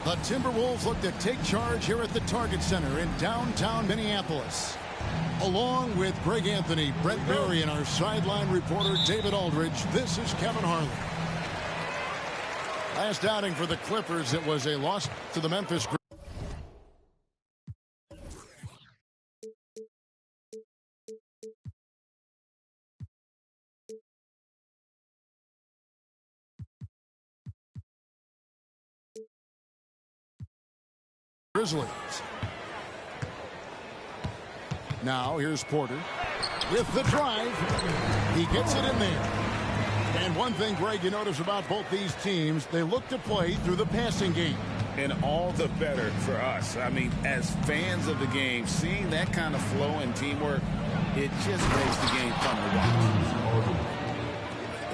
The Timberwolves look to take charge here at the Target Center in downtown Minneapolis. Along with Greg Anthony, Brent Barry, and our sideline reporter David Aldridge, this is Kevin Harlan. Last outing for the Clippers, it was a loss to the Memphis Grizzlies. Now here's Porter with the drive. He gets it in there. And one thing, Greg, you notice about both these teams, they look to play through the passing game. And all the better for us. I mean, as fans of the game, seeing that kind of flow and teamwork, it just makes the game fun to watch.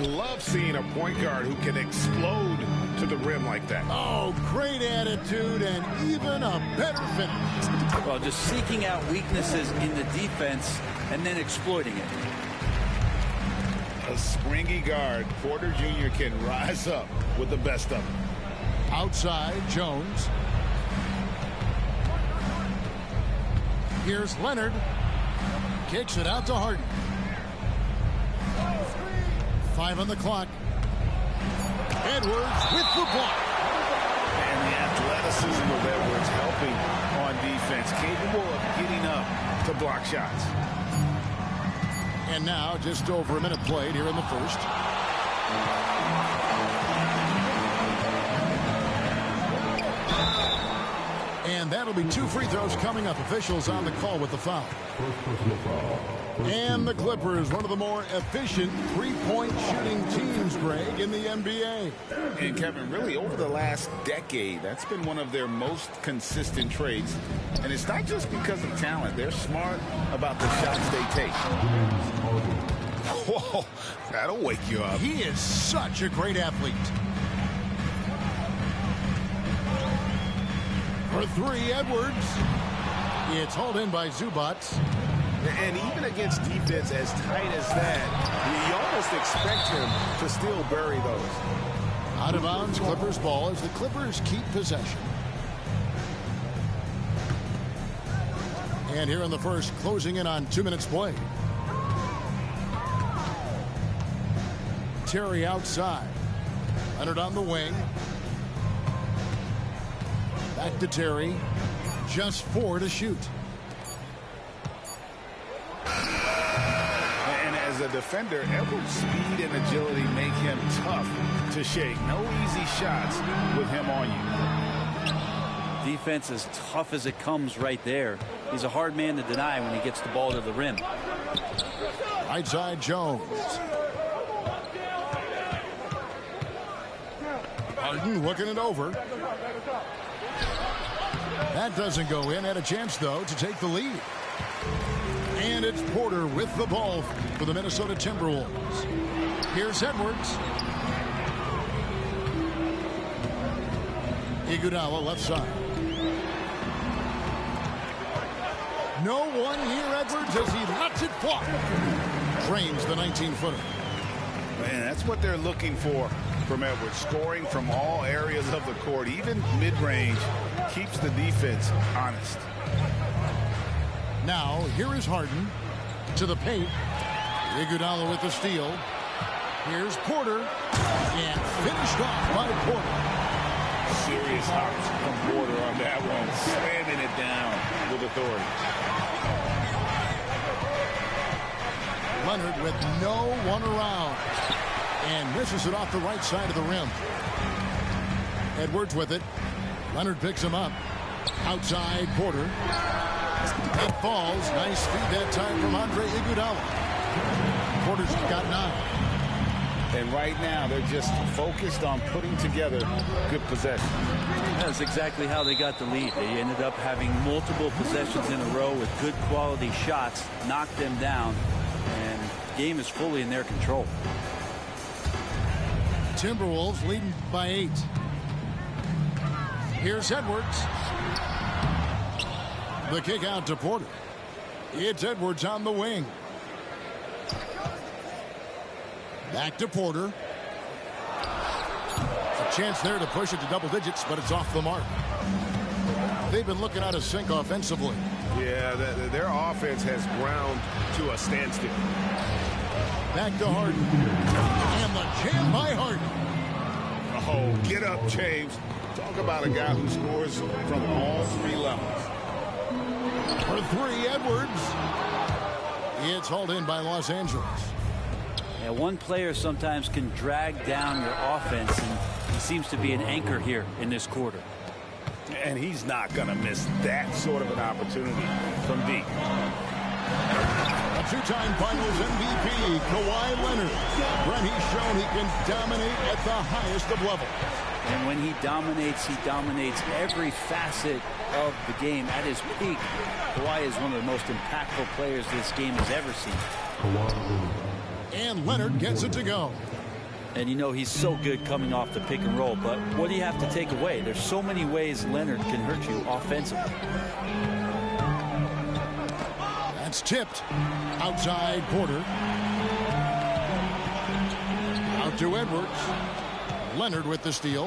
Love seeing a point guard who can explode to the rim like that. Oh, great attitude and even a better finish. Well, just seeking out weaknesses in the defense and then exploiting it. A springy guard, Porter Jr. can rise up with the best of them. Outside, Jones. Here's Leonard. Kicks it out to Harden. 5 on the clock. Edwards with the block. And the athleticism of Edwards helping on defense, capable of getting up to block shots. And now just over a minute played here in the first. And that'll be 2 free throws coming up. Officials on the call with the foul. And the Clippers, one of the more efficient three-point shooting teams, Greg, in the NBA. And Kevin, really over the last decade, that's been one of their most consistent traits. And it's not just because of talent. They're smart about the shots they take. Whoa, that'll wake you up. He is such a great athlete. For 3, Edwards. It's hauled in by Zubac. And even against defense as tight as that, you almost expect him to still bury those. Out of bounds, Clippers ball as the Clippers keep possession. And here in the first, closing in on 2 minutes play. Terry outside. Leonard on the wing. Back to Terry. Just 4 to shoot. And as a defender, Edwards' speed and agility make him tough to shake. No easy shots with him on you. Defense as tough as it comes right there. He's a hard man to deny when he gets the ball to the rim. Right side, Jones. Harden looking it over. That doesn't go in. Had a chance, though, to take the lead. And it's Porter with the ball for the Minnesota Timberwolves. Here's Edwards. Iguodala left side. No one near Edwards as he lets it fly. Drains the 19-footer. Man, that's what they're looking for from Edwards. Scoring from all areas of the court, even mid-range, keeps the defense honest. Now, here is Harden to the paint. Iguodala with the steal. Here's Porter. And finished off by Porter. Serious hops from Porter on that one. Slamming it down with authority. Leonard with no one around. And misses it off the right side of the rim. Edwards with it. Leonard picks him up. Outside, Porter. That falls. Nice feed that time from Andre Iguodala. Porter's got 9. And right now, they're just focused on putting together good possession. That's exactly how they got the lead. They ended up having multiple possessions in a row with good quality shots, knocked them down, and the game is fully in their control. Timberwolves leading by 8. Here's Edwards. The kick out to Porter. It's Edwards on the wing. Back to Porter. The Chance there to push it to double digits, but it's off the mark. They've been looking out of sync offensively. Yeah, their offense has ground to a standstill. Back to Harden. And the jam by Harden. Oh, get up, James. Talk about a guy who scores from all three levels. For three, Edwards. It's hauled in by Los Angeles. Yeah, one player sometimes can drag down your offense, and he seems to be an anchor here in this quarter. And he's not going to miss that sort of an opportunity from deep. A two-time Finals MVP, Kawhi Leonard. Brent, he's shown he can dominate at the highest of levels. And when he dominates every facet of the game at his peak. Kawhi is one of the most impactful players this game has ever seen. And Leonard gets it to go. And you know he's so good coming off the pick and roll, but what do you have to take away? There's so many ways Leonard can hurt you offensively. That's tipped. Outside Porter. Out to Edwards. Leonard with the steal.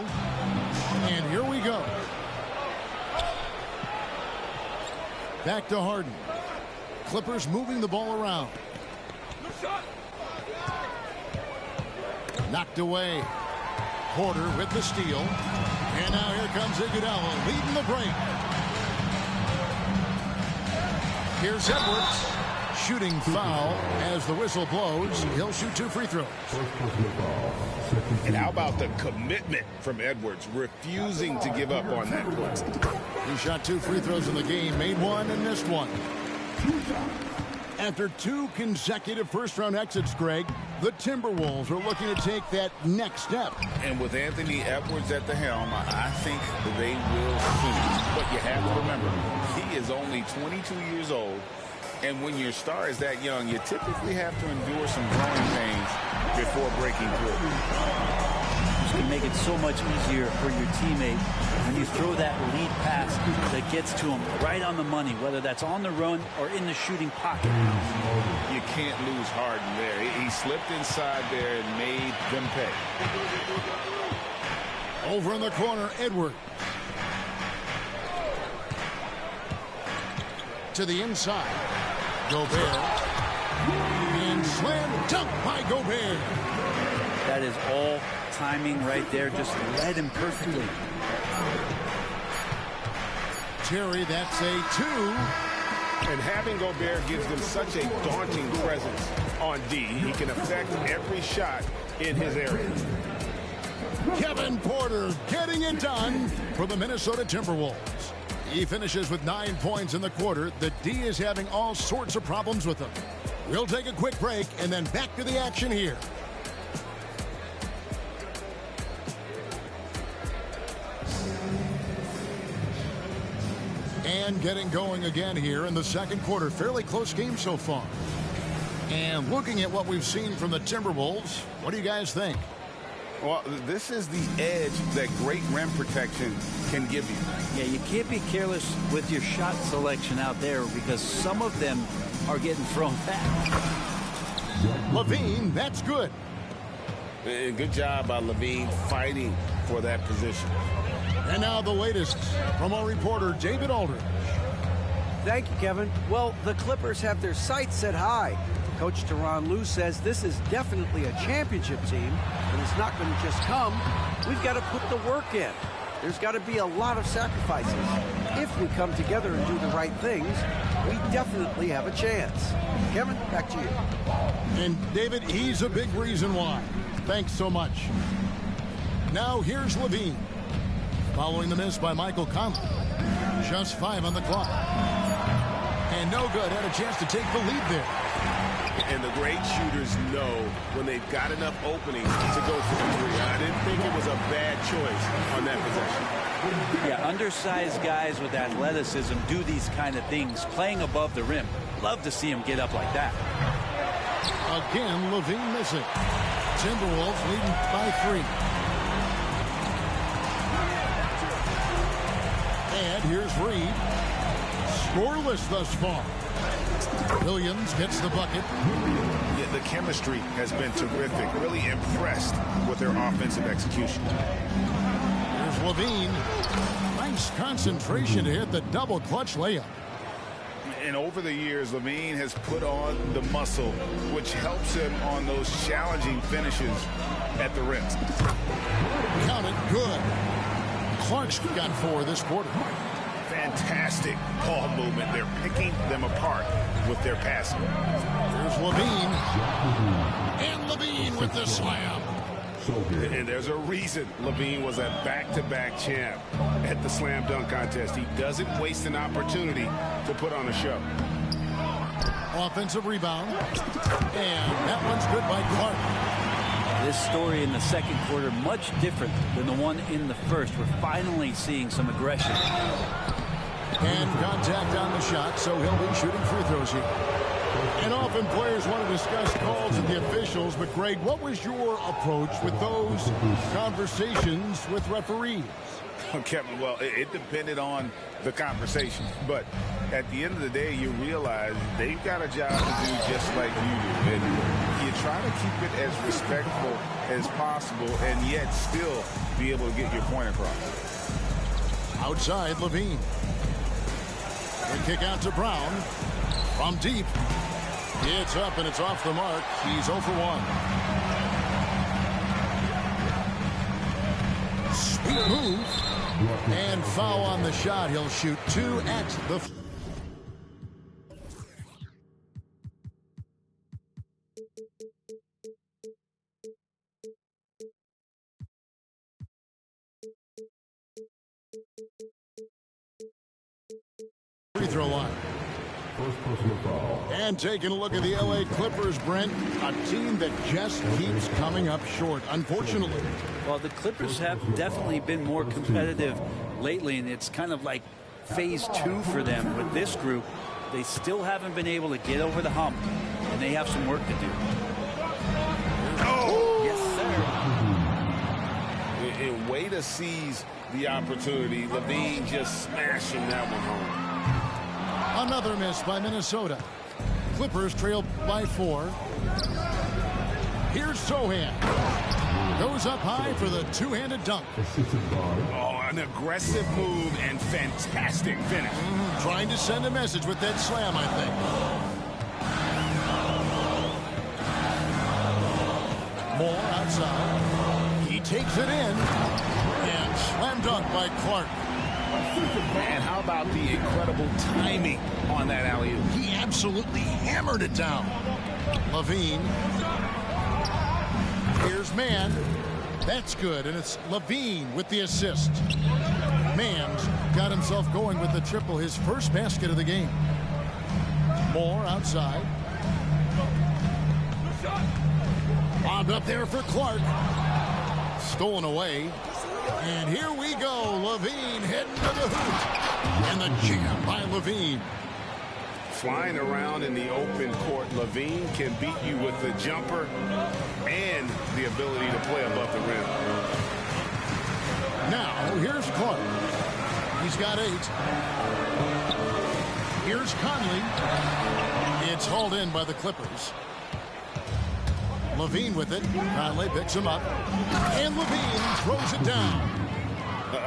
And here we go. Back to Harden. Clippers moving the ball around. Knocked away. Porter with the steal. And now here comes Iguodala leading the break. Here's Edwards. Shooting foul as the whistle blows. He'll shoot 2 free throws. And how about the commitment from Edwards, refusing to give up on that play. He shot 2 free throws in the game, made 1 and missed 1. After 2 consecutive first-round exits, Greg, the Timberwolves are looking to take that next step. And with Anthony Edwards at the helm, I think they will soon. But you have to remember, he is only 22 years old. And when your star is that young, you typically have to endure some growing pains before breaking through. You can make it so much easier for your teammate when you throw that lead pass that gets to him right on the money, whether that's on the run or in the shooting pocket. You can't lose Harden there. He slipped inside there and made them pay. Over in the corner, Edwards. To the inside. Gobert. And slam dunk by Gobert. That is all timing right there. Just led him perfectly. Terry, that's a 2. And having Gobert gives them such a daunting presence on D. He can affect every shot in his area. Kevin Porter getting it done for the Minnesota Timberwolves. He finishes with 9 points in the quarter. The D is having all sorts of problems with him. We'll take a quick break and then back to the action here. And getting going again here in the second quarter. Fairly close game so far. And looking at what we've seen from the Timberwolves, what do you guys think? Well, this is the edge that great rim protection can give you. Yeah, you can't be careless with your shot selection out there because some of them are getting thrown back. LaVine, that's good. Good job by LaVine fighting for that position. And now the latest from our reporter, David Aldridge. Thank you, Kevin. Well, the Clippers have their sights set high. Coach Tyronn Lue says this is definitely a championship team, and it's not going to just come. We've got to put the work in. There's got to be a lot of sacrifices. If we come together and do the right things, we definitely have a chance. Kevin, back to you. And David, he's a big reason why. Thanks so much. Now here's LaVine. Following the miss by Michael Conley. Just 5 on the clock. And no good. Had a chance to take the lead there. And the great shooters know when they've got enough openings to go for the three. I didn't think it was a bad choice on that possession. Yeah, undersized guys with athleticism do these kind of things, playing above the rim. Love to see him get up like that. Again, LaVine missing. Timberwolves leading by 3. And here's Reed. Scoreless thus far. Williams gets the bucket. the chemistry has been terrific. Really impressed with their offensive execution. Here's Levine. Nice concentration to hit the double clutch layup. And over the years, Levine has put on the muscle, which helps him on those challenging finishes at the rim. Count it, good. Clark's got 4 this quarter. Fantastic ball movement. They're picking them apart with their passing. Here's Levine. And Levine with the slam. And there's a reason Levine was a back-to-back champ at the slam dunk contest. He doesn't waste an opportunity to put on a show. Offensive rebound. And that one's good by Clark. This story in the second quarter much different than the one in the first. We're finally seeing some aggression. And contact on the shot, so he'll be shooting free throws here. And often players want to discuss calls of the officials, but Greg, what was your approach with those conversations with referees? Kevin, well, it depended on the conversation. But at the end of the day, you realize they've got a job to do just like you do. And you try to keep it as respectful as possible and yet still be able to get your point across. Outside, Levine. The kick out to Brown. From deep. It's up and it's off the mark. He's 0 for 1. Sweet move. And foul on the shot. He'll shoot 2 at the... free throw line. And taking a look at the LA Clippers, Brent, a team that just keeps coming up short, unfortunately. Well, the Clippers have definitely been more competitive lately, and it's kind of like phase 2 for them with this group. They still haven't been able to get over the hump, and they have some work to do. Oh! Yes, sir. And way to seize the opportunity. Levine just smashing that one home. Another miss by Minnesota. Clippers trail by 4. Here's Sohan. Goes up high for the two-handed dunk. Oh, an aggressive move and fantastic finish. Trying to send a message with that slam, I think. Moore outside. He takes it in. And slam dunk by Clark. Man, how about the incredible timing on that alley-oop? He absolutely hammered it down. Levine. Here's Mann. That's good, and it's Levine with the assist. Mann's got himself going with the triple, his first basket of the game. Moore outside. Bombed up there for Clark. Stolen away. And here we go. Levine heading to the hoop. And the jam by Levine. Flying around in the open court, Levine can beat you with the jumper and the ability to play above the rim. Now, here's Clark. He's got 8. Here's Conley. It's hauled in by the Clippers. Levine with it. Conley picks him up. And Levine throws it down.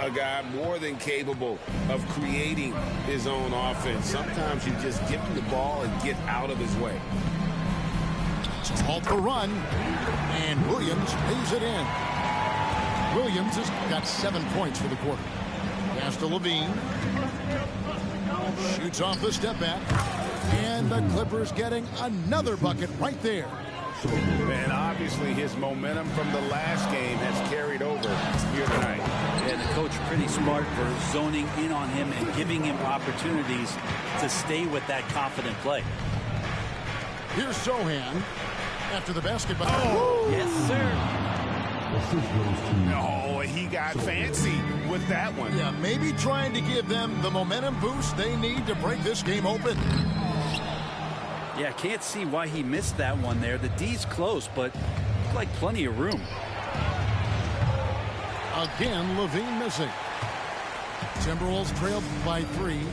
A guy more than capable of creating his own offense. Sometimes you just give him the ball and get out of his way. To halt the run. And Williams pays it in. Williams has got 7 points for the quarter. Pass to Levine. Shoots off the step back. And the Clippers getting another bucket right there. And obviously his momentum from the last game has carried over here tonight. And the coach pretty smart for zoning in on him and giving him opportunities to stay with that confident play. Here's Sohan after the basketball. Oh, yes, sir. Oh, he got fancy with that one. Yeah, maybe trying to give them the momentum boost they need to break this game open. Yeah, can't see why he missed that one there. The D's close, but like plenty of room. Again, Levine missing. Timberwolves trailed by 3.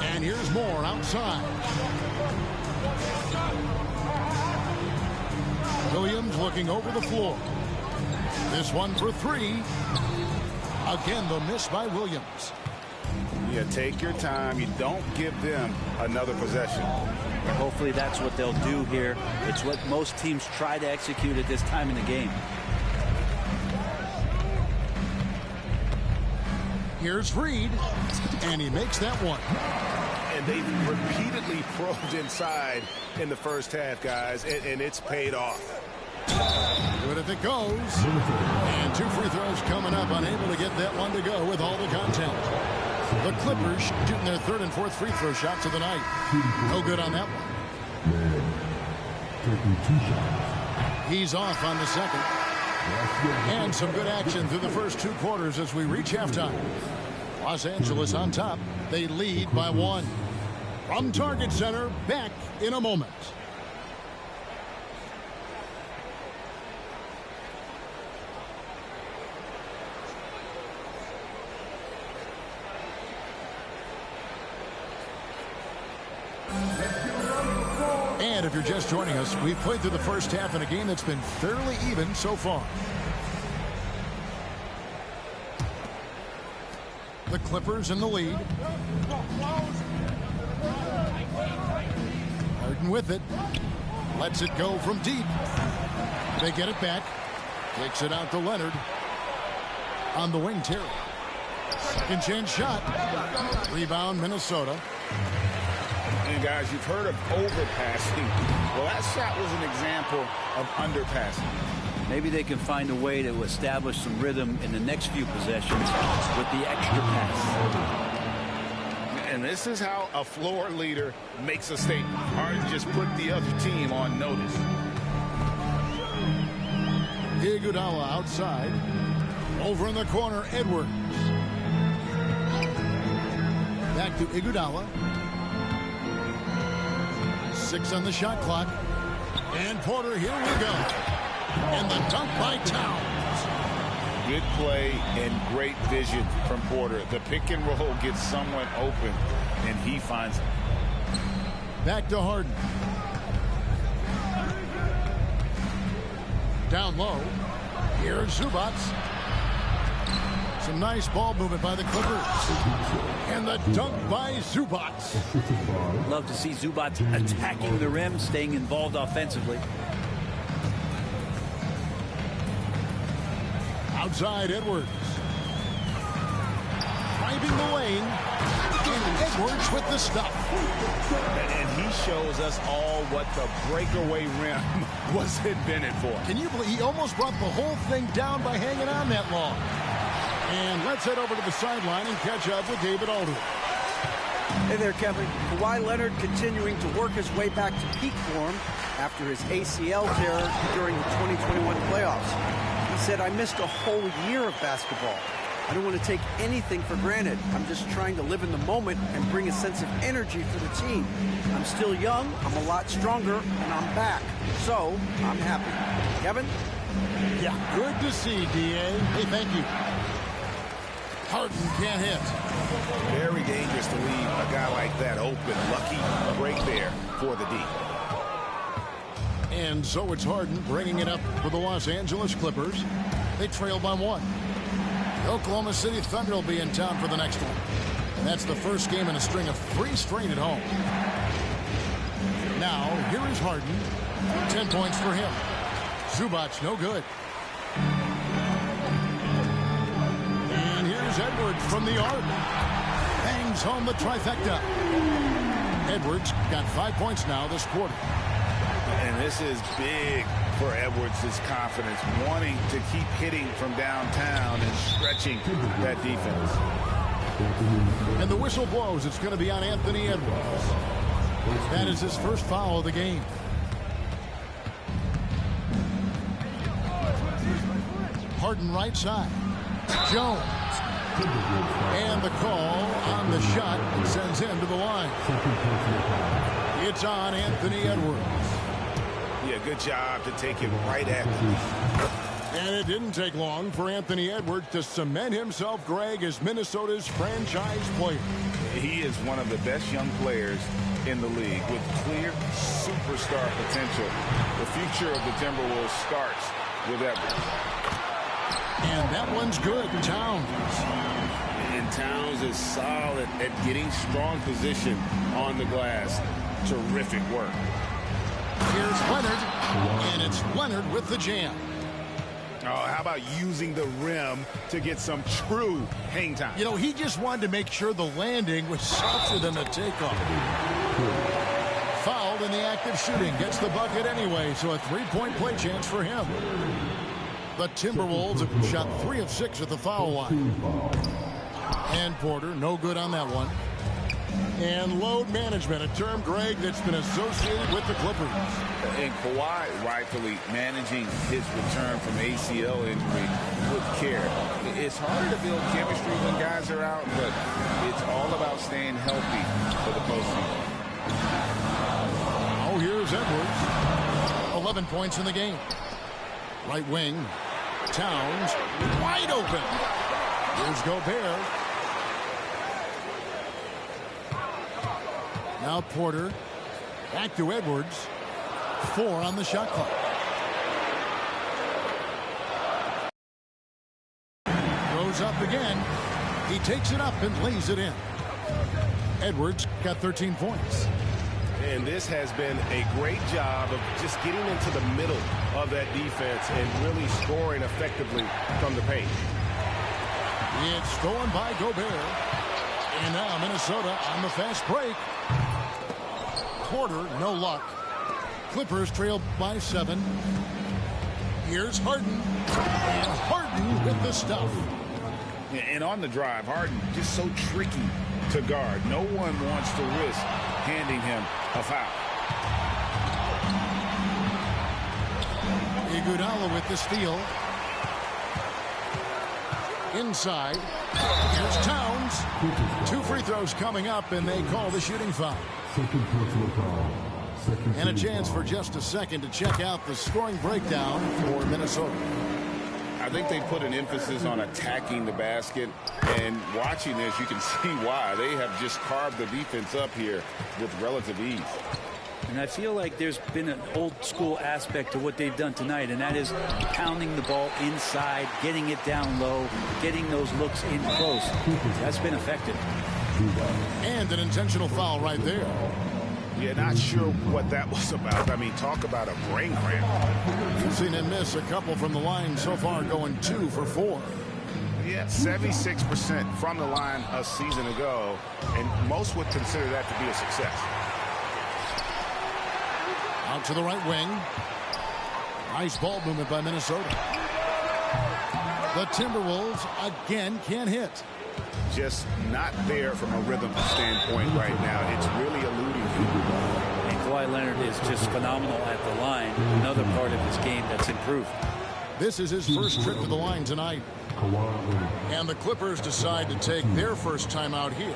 And here's Moore outside. Williams looking over the floor. This one for three. Again, the miss by Williams. Yeah, take your time. You don't give them another possession. Hopefully that's what they'll do here. It's what most teams try to execute at this time in the game. Here's Reed, and he makes that one. And they've repeatedly probed inside in the first half, guys, and it's paid off. Good if it goes. And 2 free throws coming up, unable to get that one to go with all the content. The Clippers shooting their 3rd and 4th free throw shots of the night. No good on that one. He's off on the second. And some good action through the first 2 quarters as we reach halftime. Los Angeles on top. They lead by 1. From Target Center, back in a moment. And if you're just joining us, we've played through the first half in a game that's been fairly even so far. The Clippers in the lead. Harden with it. Lets it go from deep. They get it back. Takes it out to Leonard. On the wing, Terry. Second chance shot. Rebound, Minnesota. And guys, you've heard of overpassing. Well, that shot was an example of underpassing. Maybe they can find a way to establish some rhythm in the next few possessions with the extra pass. And this is how a floor leader makes a statement. Harden just put the other team on notice. Iguodala outside. Over in the corner, Edwards. Back to Iguodala. 6 on the shot clock. And Porter, here we go. And the dunk by Towns. Good play and great vision from Porter. The pick and roll gets someone open, and he finds it. Back to Harden. Down low. Here's Zubac. Some nice ball movement by the Clippers. And the dunk by Zubac. Love to see Zubac attacking the rim, staying involved offensively. Outside Edwards. Driving the lane. And Edwards with the stuff. And he shows us all what the breakaway rim was invented for. Can you believe he almost brought the whole thing down by hanging on that long? And let's head over to the sideline and catch up with David Aldridge. Hey there, Kevin. Kawhi Leonard continuing to work his way back to peak form after his ACL tear during the 2021 playoffs. He said, "I missed a whole year of basketball. I don't want to take anything for granted. I'm just trying to live in the moment and bring a sense of energy for the team. I'm still young, I'm a lot stronger, and I'm back. So, I'm happy." Kevin? Yeah, good to see, D.A. Hey, thank you. Harden can't hit. Very dangerous to leave a guy like that open. Lucky break there for the D. And so it's Harden bringing it up for the Los Angeles Clippers. They trail by 1. The Oklahoma City Thunder will be in town for the next one. And that's the first game in a string of 3 straight at home. Now, here is Harden. 10 points for him. Zubac, no good. And here's Edwards from the arc. Bangs home the trifecta. Edwards got 5 points now this quarter. And this is big for Edwards' confidence, wanting to keep hitting from downtown and stretching that defense. And the whistle blows. It's going to be on Anthony Edwards. That is his first foul of the game. Harden right side. Jones. And the call on the shot sends him to the line. It's on Anthony Edwards. Yeah, good job to take it right at him. And it didn't take long for Anthony Edwards to cement himself, Greg, as Minnesota's franchise player. He is one of the best young players in the league with clear superstar potential. The future of the Timberwolves starts with Edwards. And that one's good. Towns. And Towns is solid at getting strong position on the glass. Terrific work. Here's Leonard. And it's Leonard with the jam. Oh, how about using the rim to get some true hang time? You know, he just wanted to make sure the landing was softer than the takeoff. Fouled in the act of shooting. Gets the bucket anyway, so a three-point play chance for him. The Timberwolves have shot 3 of 6 at the foul line. And Porter, no good on that one. And load management, a term, Greg, that's been associated with the Clippers. And Kawhi rightfully managing his return from ACL injury with care. It's harder to build chemistry when guys are out, but it's all about staying healthy for the postseason. Oh, here's Edwards. 11 points in the game. Right wing. Towns. Wide open. Here's Gobert. Now Porter. Back to Edwards. 4 on the shot clock. Goes up again. He takes it up and lays it in. Edwards got 13 points. And this has been a great job of just getting into the middle of that defense and really scoring effectively from the paint. It's stolen by Gobert. And now Minnesota on the fast break. Porter, no luck. Clippers trail by 7. Here's Harden. And Harden with the stuff. And on the drive, Harden just so tricky to guard. No one wants to risk handing him a foul. Iguodala with the steal. Inside. Here's Towns. 2 free throws coming up, and they call the shooting foul. And a chance for just a second to check out the scoring breakdown for Minnesota. I think they put an emphasis on attacking the basket, and watching this, you can see why. They have just carved the defense up here with relative ease. And I feel like there's been an old school aspect to what they've done tonight, and that is pounding the ball inside, getting it down low, getting those looks in close. That's been effective. And an intentional foul right there. Yeah, not sure what that was about. I mean, talk about a brain cramp. You've seen him miss a couple from the line so far, going 2 for 4. Yeah, 76% from the line a season ago, and most would consider that to be a success. Out to the right wing. Nice ball movement by Minnesota. The Timberwolves again can't hit. Just not there from a rhythm standpoint right now. It's really eluding him. And Kawhi Leonard is just phenomenal at the line. Another part of his game that's improved. This is his first trip to the line tonight. And the Clippers decide to take their first time out here.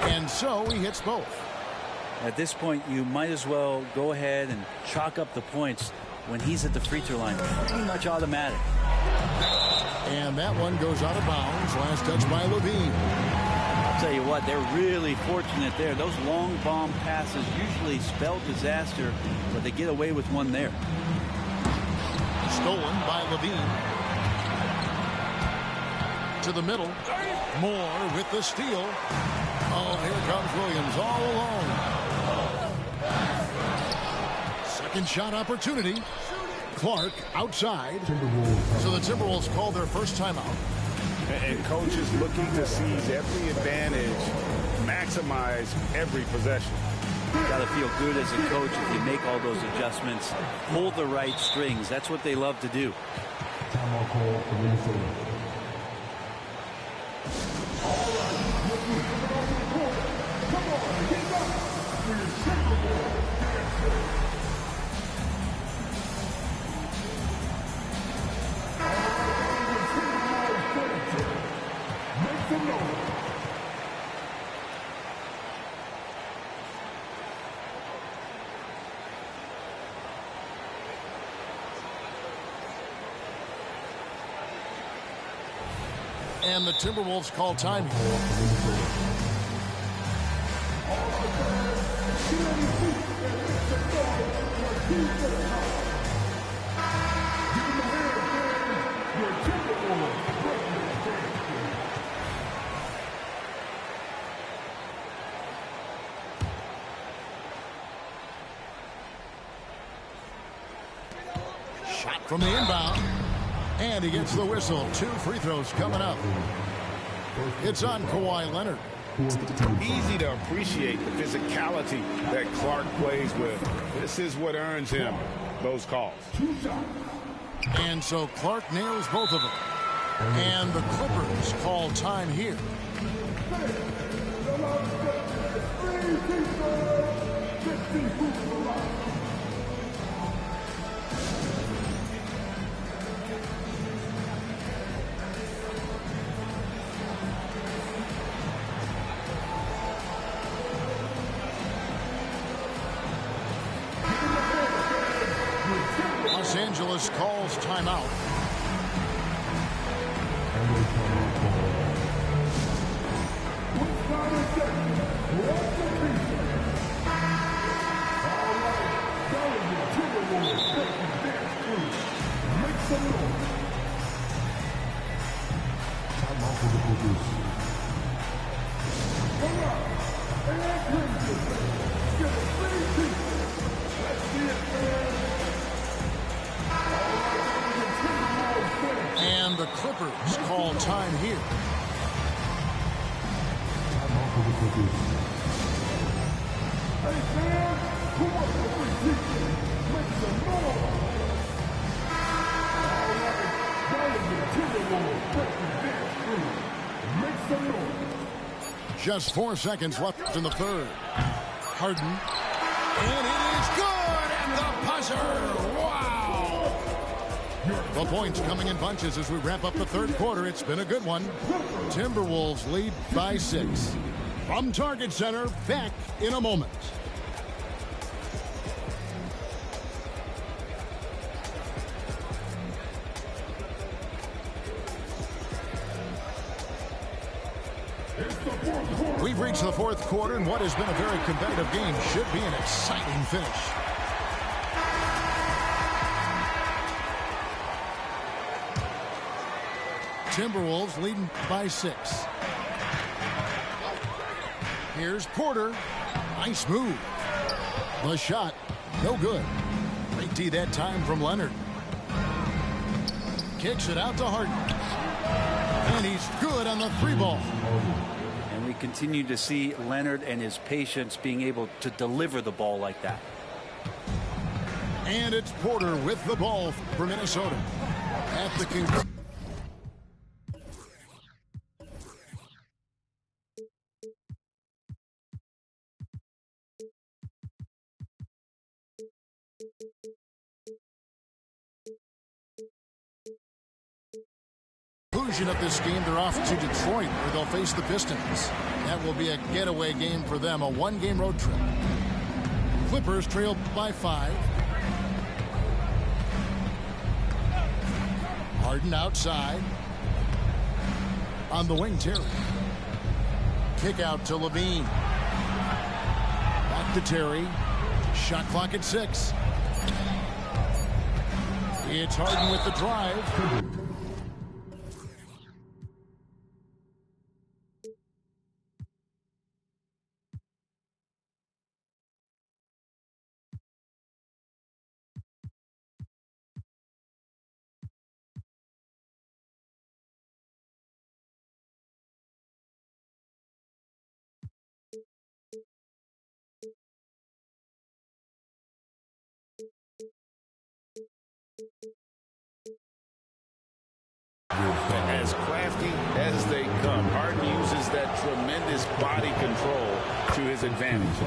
And so he hits both. At this point, you might as well go ahead and chalk up the points when he's at the free throw line. Pretty much automatic. And that one goes out of bounds. Last touch by Levine. I'll tell you what, they're really fortunate there. Those long bomb passes usually spell disaster, but they get away with one there. Stolen by Levine. to the middle. Moore with the steal. Oh, here comes Williams all alone. Second shot opportunity. Clark outside. So the Timberwolves call their first timeout. And coaches looking to seize every advantage, maximize every possession. You got to feel good as a coach if you make all those adjustments. Hold the right strings. That's what they love to do. Timeout call for Minnesota. And the Timberwolves call time. Shot from the inbound. And he gets the whistle. 2 free throws coming up. It's on Kawhi Leonard. Easy to appreciate the physicality that Clark plays with. This is what earns him those calls. And so Clark nails both of them. And the Clippers call time here. Los Angeles calls timeout. And the Clippers call time here. Just 4 seconds left in the third. Harden. And it is good! And the buzzer! Wow! The points coming in bunches as we wrap up the third quarter. It's been a good one. Timberwolves lead by 6. From Target Center, back in a moment. We've reached the fourth quarter, and what has been a very competitive game should be an exciting finish. Timberwolves leading by 6. Here's Porter. Nice move. The shot, no good. Great D that time from Leonard. Kicks it out to Harden. And he's good on the 3 ball. And we continue to see Leonard and his patience being able to deliver the ball like that. And it's Porter with the ball for Minnesota. At the conclusion. Of this game, they're off to Detroit, where they'll face the Pistons. That will be a getaway game for them, a 1-game road trip. Clippers trail by 5. Harden outside. On the wing, Terry. Kick out to Levine. Back to Terry. Shot clock at 6. It's Harden with the drive. As crafty as they come, Harden uses that tremendous body control to his advantage.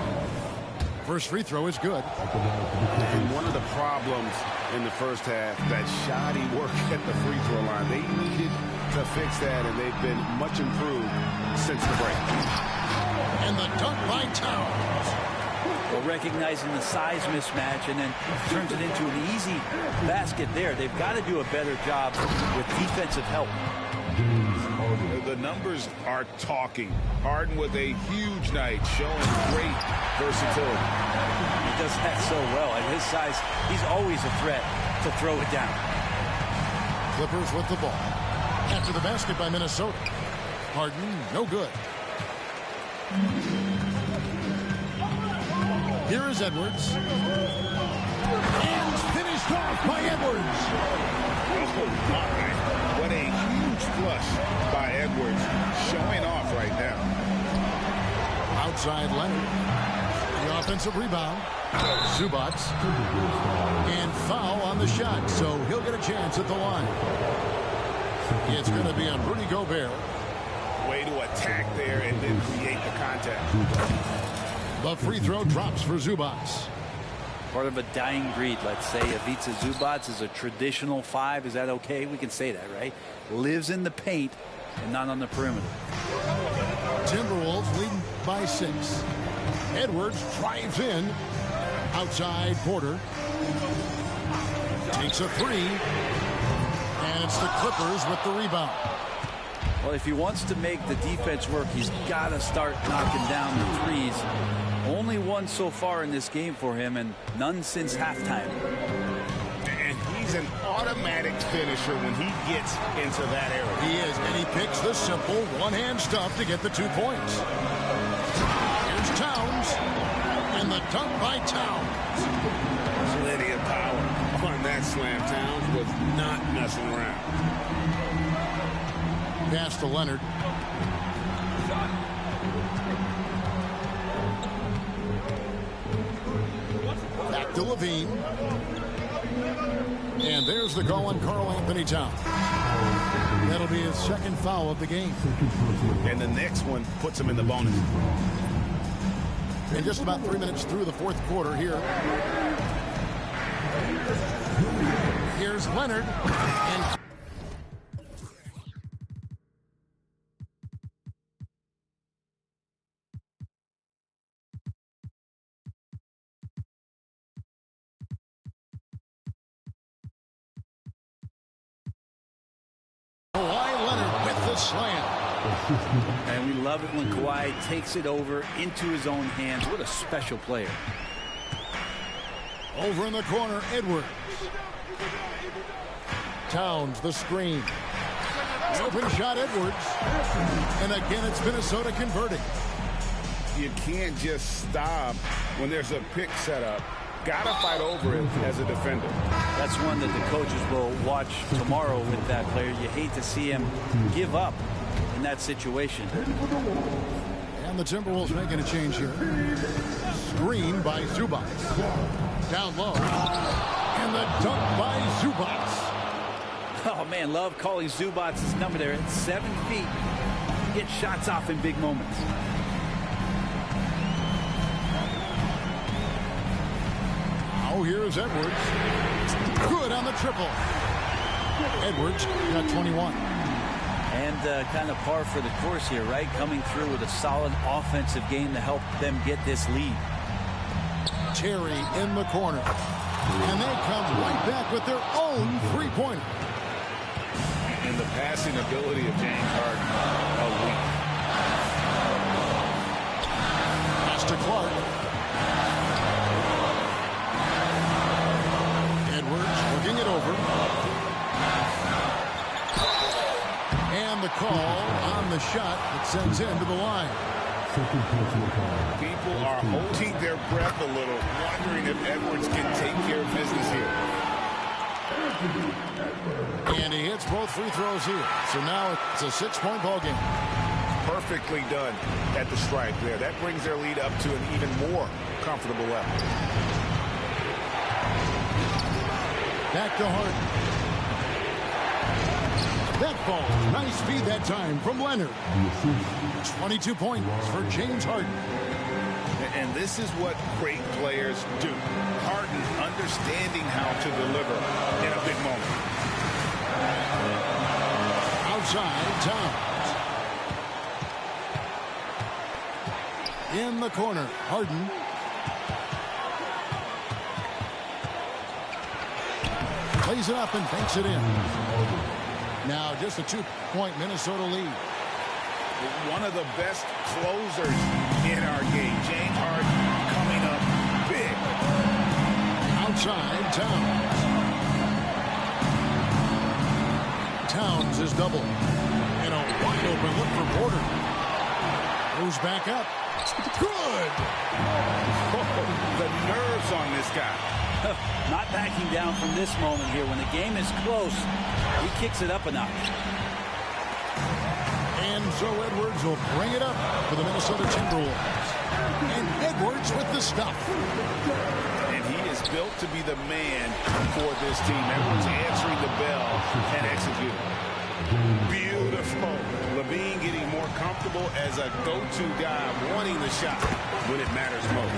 First free throw is good. And one of the problems in the first half, that shoddy work at the free throw line. They needed to fix that, and they've been much improved since the break. And the dunk by Towns. Well, recognizing the size mismatch and then turns it into an easy basket there. They've got to do a better job with defensive help. The numbers are talking. Harden with a huge night, showing great versatility. He does that so well. At his size, he's always a threat to throw it down. Clippers with the ball. After the basket by Minnesota. Harden, no good. Here is Edwards. And finished off by Edwards. Oh, my. What a huge flush by Edwards, showing off right now. Outside Leonard. The offensive rebound. Zubac. And foul on the shot, so he'll get a chance at the line. It's going to be on Rudy Gobert. Way to attack there and then create the contact. The free throw drops for Zubac. Part of a dying breed, let's say. Ivica Zubac is a traditional 5. Is that okay? We can say that, right? Lives in the paint and not on the perimeter. Timberwolves leading by 6. Edwards drives in. Outside Porter. Takes a 3. And it's the Clippers with the rebound. Well, if he wants to make the defense work, he's got to start knocking down the threes. Only one so far in this game for him, and none since halftime. And he's an automatic finisher when he gets into that area. He is, and he picks the simple one-hand stuff to get the 2 points. Here's Towns, and the dunk by Towns. Plenty of power on that slam. Towns was not messing around. Pass to Leonard. Back to Levine. And there's the call on Karl Anthony Towns. That'll be his second foul of the game. And the next one puts him in the bonus. And just about 3 minutes through the fourth quarter here. Here's Leonard. And Kawhi Leonard with the slam. And we love it when Kawhi takes it over into his own hands. What a special player. Over in the corner, Edwards. Towns, the screen. Open shot, Edwards. And again, it's Minnesota converting. You can't just stop when there's a pick set up. Got to fight over it as a defender. That's one that the coaches will watch tomorrow with that player. You hate to see him give up in that situation. And the Timberwolves making a change here. Screen by Zubac. Down low. And the dunk by Zubac. Oh, man, love calling Zubac's number there at 7 feet. Get shots off in big moments. Oh, here's Edwards. Good on the triple. Edwards got 21. And kind of par for the course here, right? Coming through with a solid offensive game to help them get this lead. Terry in the corner. And they come right back with their own three-pointer. And the passing ability of James Harden, elite. Pass to Clark. Edwards looking it over. And the call on the shot that sends him to the line. People are holding their breath a little, wondering if Edwards can take care of business here. And he hits both free throws here. So now it's a 6-point ball game. Perfectly done at the stripe there. That brings their lead up to an even more comfortable level. Back to Harden. That ball, nice speed that time from Leonard. 22 points for James Harden. And this is what great players do. Harden understanding how to deliver in a big moment. Outside, Towns. In the corner, Harden. Plays it up and banks it in. Now just a 2-point Minnesota lead. One of the best closers in our game. James Harden coming up big. Outside, Towns. Towns is double. And a wide open look for Porter. Goes back up. Good. Oh, the nerves on this guy. Not backing down from this moment here. When the game is close, he kicks it up a notch. And so Edwards will bring it up for the Minnesota Timberwolves. And Edwards with the stuff. And he is built to be the man for this team. Edwards answering the bell and executing. Beautiful. LaVine getting more comfortable as a go-to guy, wanting the shot when it matters most.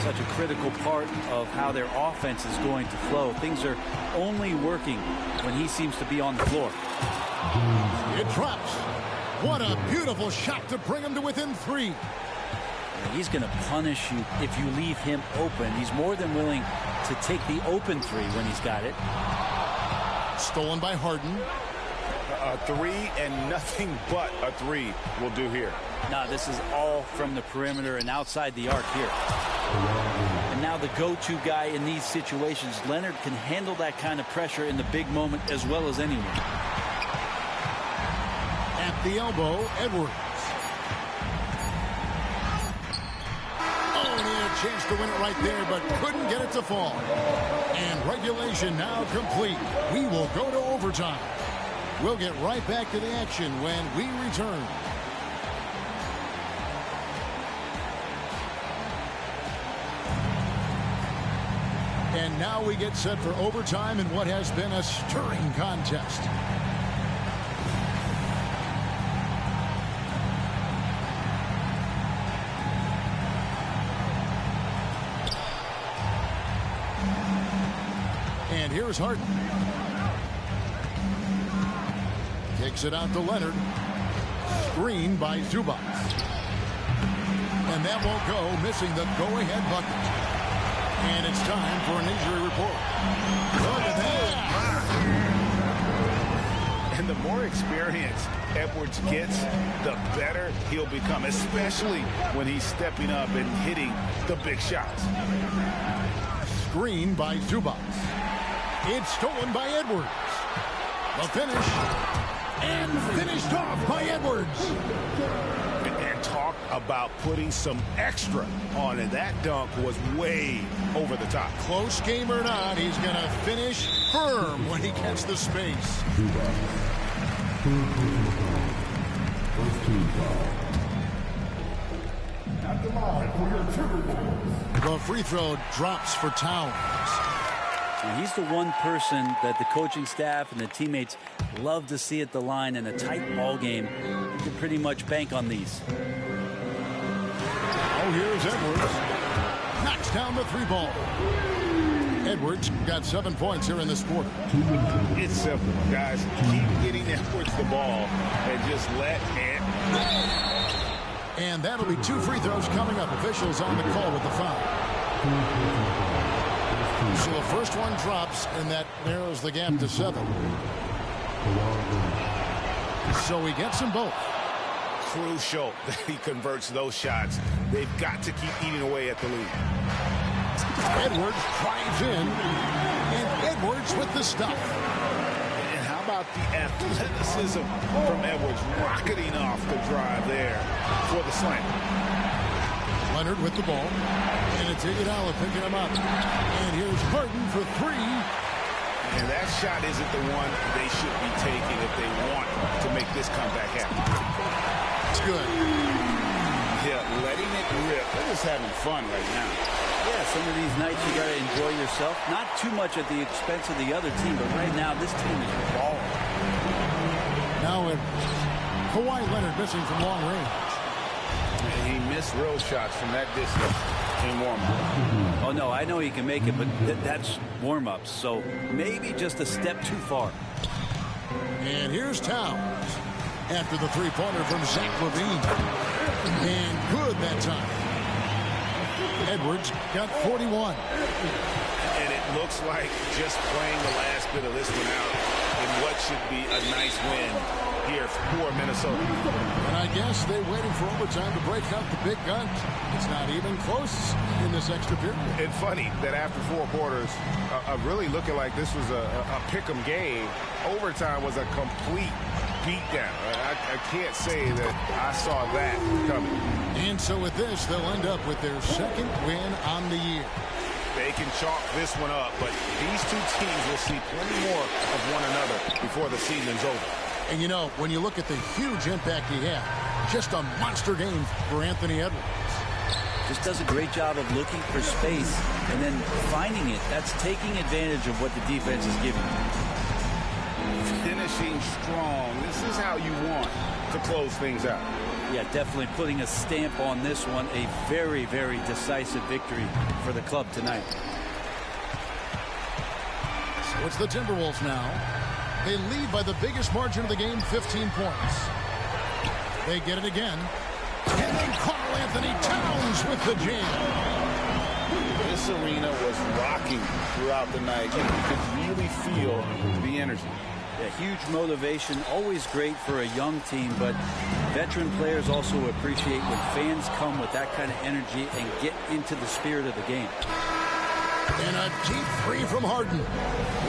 Such a critical part of how their offense is going to flow. Things are only working when he seems to be on the floor. It drops. What a beautiful shot to bring him to within 3. He's going to punish you if you leave him open. He's more than willing to take the open 3 when he's got it. Stolen by Harden. A 3 and nothing but a 3 will do here. Now this is all from the perimeter and outside the arc here. And now the go-to guy in these situations. Leonard can handle that kind of pressure in the big moment as well as anyone. At the elbow, Edwards. Oh, and he had a chance to win it right there, but couldn't get it to fall. And regulation now complete. We will go to overtime. We'll get right back to the action when we return. And now we get set for overtime in what has been a stirring contest. And here's Harden. Kicks it out to Leonard. Screen by Zubac. And that won't go, missing the go-ahead bucket. And it's time for an injury report. Look at that. And the more experience Edwards gets, the better he'll become, especially when he's stepping up and hitting the big shots. Screen by Zubac. It's stolen by Edwards. The finish. And finished off by Edwards. And talk about putting some extra on it. That dunk was way over the top. Close game or not, he's going to finish firm when he gets the space. The free throw drops for Towns. And he's the one person that the coaching staff and the teammates love to see at the line in a tight ball game. You can pretty much bank on these. Oh, here's Edwards. Knocks down the 3-ball. Edwards got 7 points here in this quarter. It's simple, guys. Keep getting Edwards the ball and just let it. And that'll be 2 free throws coming up. Officials on the call with the foul. So the first one drops, and that narrows the gap to 7. So he gets them both. Crucial that he converts those shots. They've got to keep eating away at the lead. Edwards drives in, and Edwards with the stuff. And how about the athleticism from Edwards rocketing off the drive there for the slam. Leonard with the ball, and it's Iguodala picking him up. And here's Harden for 3. And that shot isn't the one they should be taking if they want to make this comeback happen. It's good. Yeah, letting it rip. They're just having fun right now. Yeah, some of these nights you got to enjoy yourself. Not too much at the expense of the other team, but right now this team is balling. Now Kawhi Leonard missing from long range. And he missed real shots from that distance in warm-up. Oh, no, I know he can make it, but that's warm-ups. So maybe just a step too far. And here's Towns after the three-pointer from Zach LaVine. And good that time. Edwards got 41. And it looks like just playing the last bit of this one out in what should be a nice win here for Minnesota. And I guess they waited for overtime to break out the big guns. It's not even close in this extra period. It's funny that after 4 quarters of really looking like this was a pick-em game, overtime was a complete beatdown. I can't say that I saw that coming. And so with this, they'll end up with their second win on the year. They can chalk this one up, but these two teams will see plenty more of one another before the season's over. And you know, when you look at the huge impact he had, just a monster game for Anthony Edwards. Just does a great job of looking for space and then finding it. That's taking advantage of what the defense is giving. Finishing strong. This is how you want to close things out. Yeah, definitely putting a stamp on this one. A very, very decisive victory for the club tonight. So it's the Timberwolves now. They lead by the biggest margin of the game, 15 points. They get it again. And then Karl Anthony Towns with the jam. This arena was rocking throughout the night. You could really feel the energy. Yeah, huge motivation, always great for a young team, but veteran players also appreciate when fans come with that kind of energy and get into the spirit of the game. And a deep three from Harden.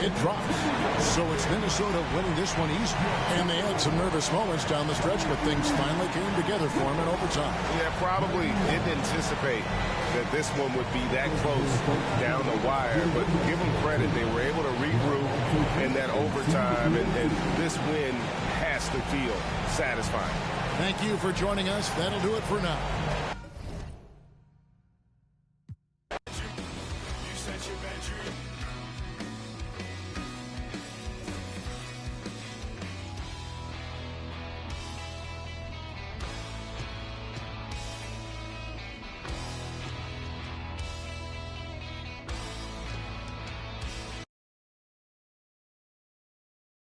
It drops. So it's Minnesota winning this one easy. And they had some nervous moments down the stretch, but things finally came together for them in overtime. Yeah, probably didn't anticipate that this one would be that close down the wire, but give them credit. They were able to regroup in that overtime, and this win has to feel satisfying. Thank you for joining us. That'll do it for now.